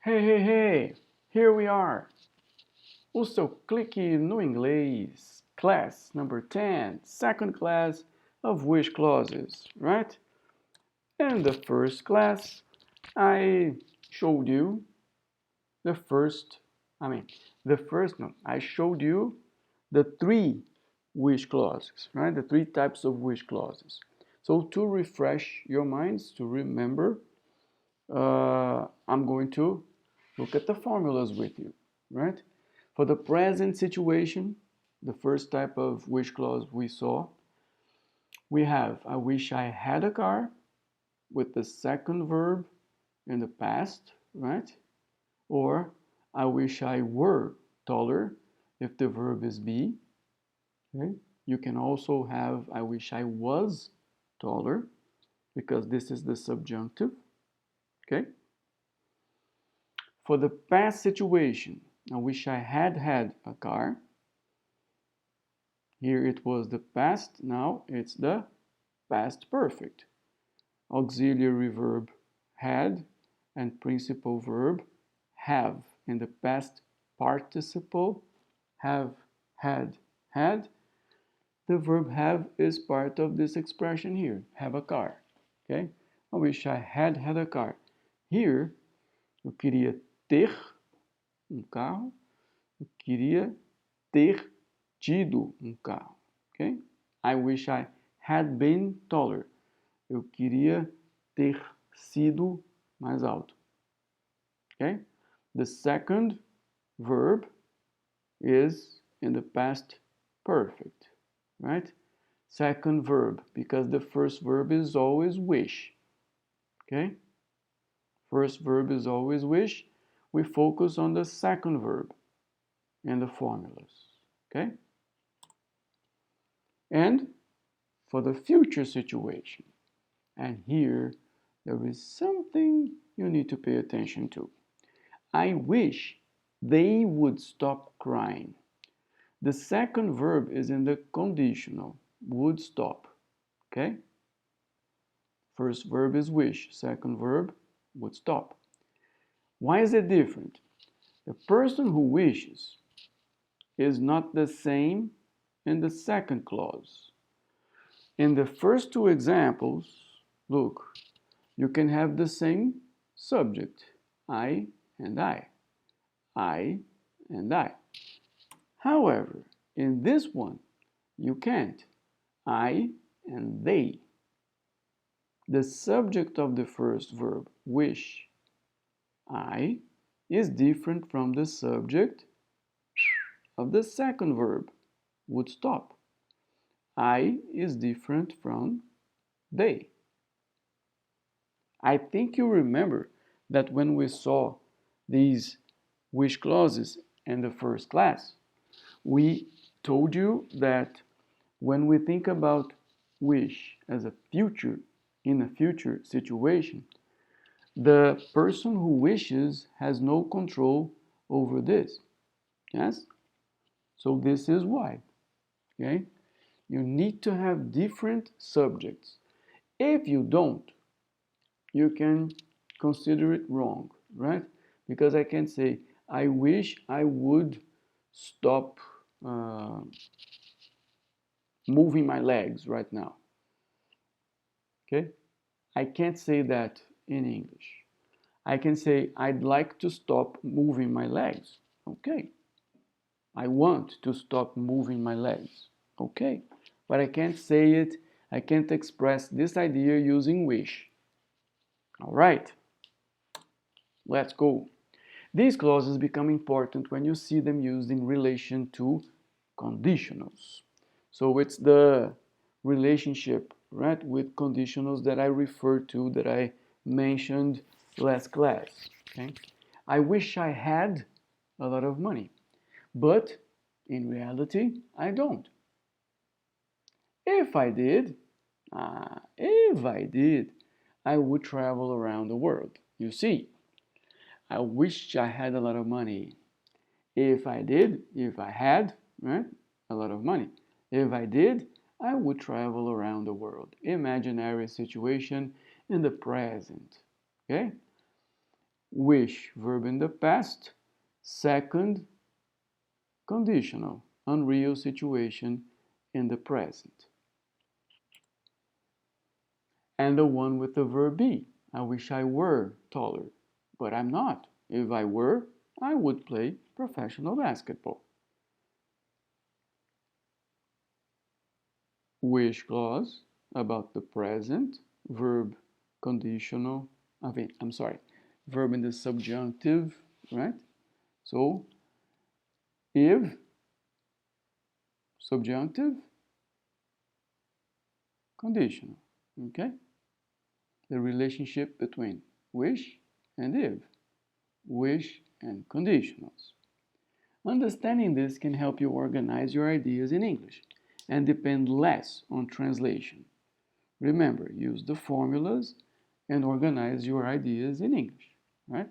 Hey, hey, hey! Here we are! O seu clique no inglês, class number 10, second class of wish clauses, right? In the first class, I showed you the first, I showed you the three wish clauses, right? The three types of wish clauses. So to refresh your minds, to remember, I'm going to look at the formulas with you, right? For the present situation, the first type of wish clause we saw, we have I wish I had a car with the second verb in the past, right? Or I wish I were taller if the verb is be. Okay? You can also have I wish I was taller because this is the subjunctive. Okay? For the past situation, I wish I had had a car. Here it was the past, now it's the past perfect. Auxiliary verb had and principal verb have. In the past participle, have, had, had. The verb have is part of this expression here, have a car. Okay? I wish I had had a car. Here, eu queria ter carro, eu queria ter tido carro. Okay? I wish I had been taller. Eu queria ter sido mais alto. Okay? The second verb is in the past perfect, right? Second verb, because the first verb is always wish. Okay? First verb is always wish. We focus on the second verb in the formulas. Okay? And for the future situation, and here there is something you need to pay attention to. I wish they would stop crying. The second verb is in the conditional, would stop. Okay? First verb is wish, second verb would stop. Why is it different? The person who wishes is not the same in the second clause. In the first two examples, look, you can have the same subject, I and I. I and I. However, in this one, you can't. I and they. The subject of the first verb, wish, I, is different from the subject of the second verb, would stop. I is different from they. I think you remember that when we saw these wish clauses in the first class, we told you that when we think about wish as a future, in a future situation, the person who wishes has no control over this. Yes? So this is why. Okay? You need to have different subjects. If you don't, you can consider it wrong, right? Because I can say, I wish I would stop moving my legs right now. Okay? I can't say that in English. I can say, I'd like to stop moving my legs. Okay. I want to stop moving my legs. Okay. But I can't say it, I can't express this idea using wish. All right. Let's go. These clauses become important when you see them used in relation to conditionals. So it's the relationship, right, with conditionals that I referred to, that I mentioned last class. Okay? I wish I had a lot of money, but in reality, I don't. If I did, I would travel around the world. You see, I wish I had a lot of money. If I had, right, a lot of money. If I did, I would travel around the world. Imaginary situation in the present. Okay? wish, verb in the past. Second, conditional, unreal situation in the present. And the one with the verb be. I wish I were taller, but I'm not. If I were, I would play professional basketball. Wish clause about the present, verb conditional, verb in the subjunctive, right? So, if, subjunctive, conditional, okay? The relationship between wish and if, wish and conditionals. Understanding this can help you organize your ideas in English and depend less on translation. Remember, use the formulas and organize your ideas in English, right?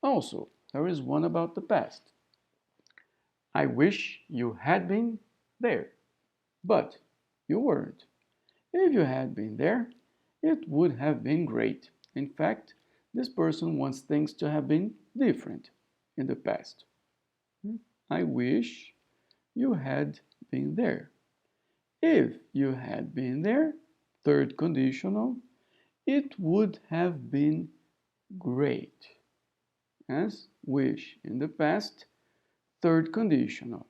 Also, there is one about the past. I wish you had been there, but you weren't. If you had been there, it would have been great. In fact, this person wants things to have been different in the past. I wish you had been there. If you had been there, third conditional, it would have been great. As wish in the past, third conditional.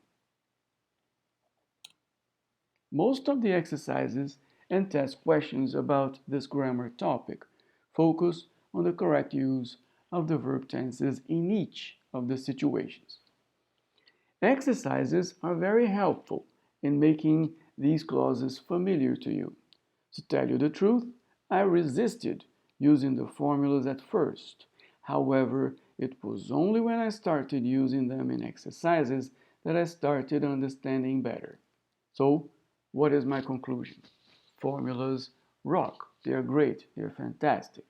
Most of the exercises and test questions about this grammar topic focus on the correct use of the verb tenses in each of the situations. Exercises are very helpful in making these clauses familiar to you. To tell you the truth, I resisted using the formulas at first. However, it was only when I started using them in exercises that I started understanding better. So, what is my conclusion? Formulas rock. They are great. They are fantastic.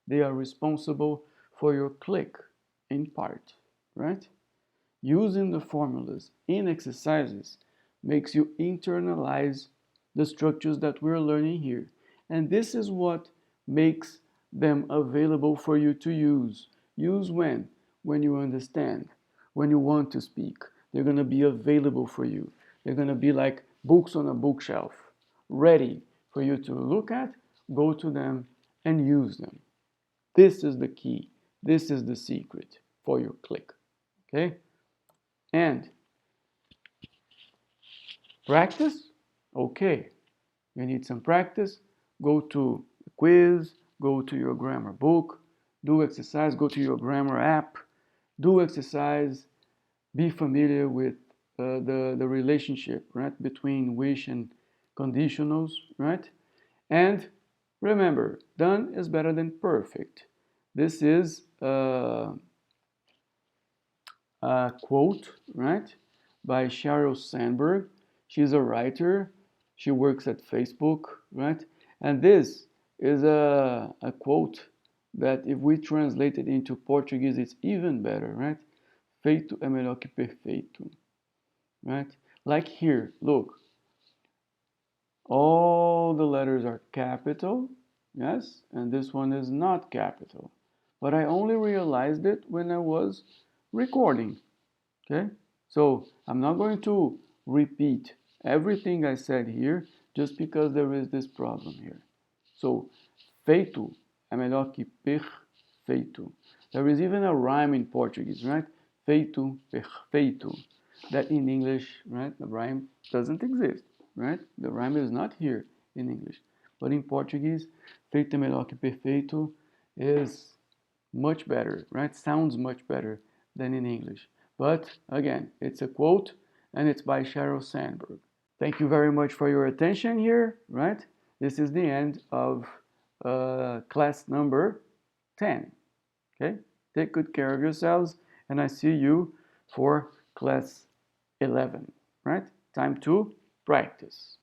They are responsible for your click in part, right? Using the formulas in exercises makes you internalize the structures that we're learning here. And this is what makes them available for you to use. Use when? When you understand, when you want to speak. They're going to be available for you. They're going to be like books on a bookshelf, ready for you to look at, go to them, and use them. This is the key. This is the secret for your click. Okay? And practice? Okay. You need some practice? Go to the quiz, go to your grammar book, do exercise, go to your grammar app, do exercise, be familiar with the relationship, right, between wish and conditionals, right? And remember, done is better than perfect. This is a quote, right, by Sheryl Sandberg. She's a writer. She works at Facebook, right? And this is a quote that if we translate it into Portuguese, it's even better, right? Feito é melhor que perfeito, right? Like here, look. All the letters are capital, yes? And this one is not capital. But I only realized it when I was recording. Okay, so I'm not going to repeat everything I said here just because there is this problem here. So, feito é melhor que perfeito. There is even a rhyme in Portuguese, right? Feito, perfeito. That in English, right, the rhyme doesn't exist, right? The rhyme is not here in English. But in Portuguese, feito é melhor que perfeito is much better, right? Sounds much better than in English. But again, it's a quote and it's by Sheryl Sandberg. Thank you very much for your attention here, right? This is the end of class number 10. Okay? Take good care of yourselves and I see you for class 11, right? Time to practice.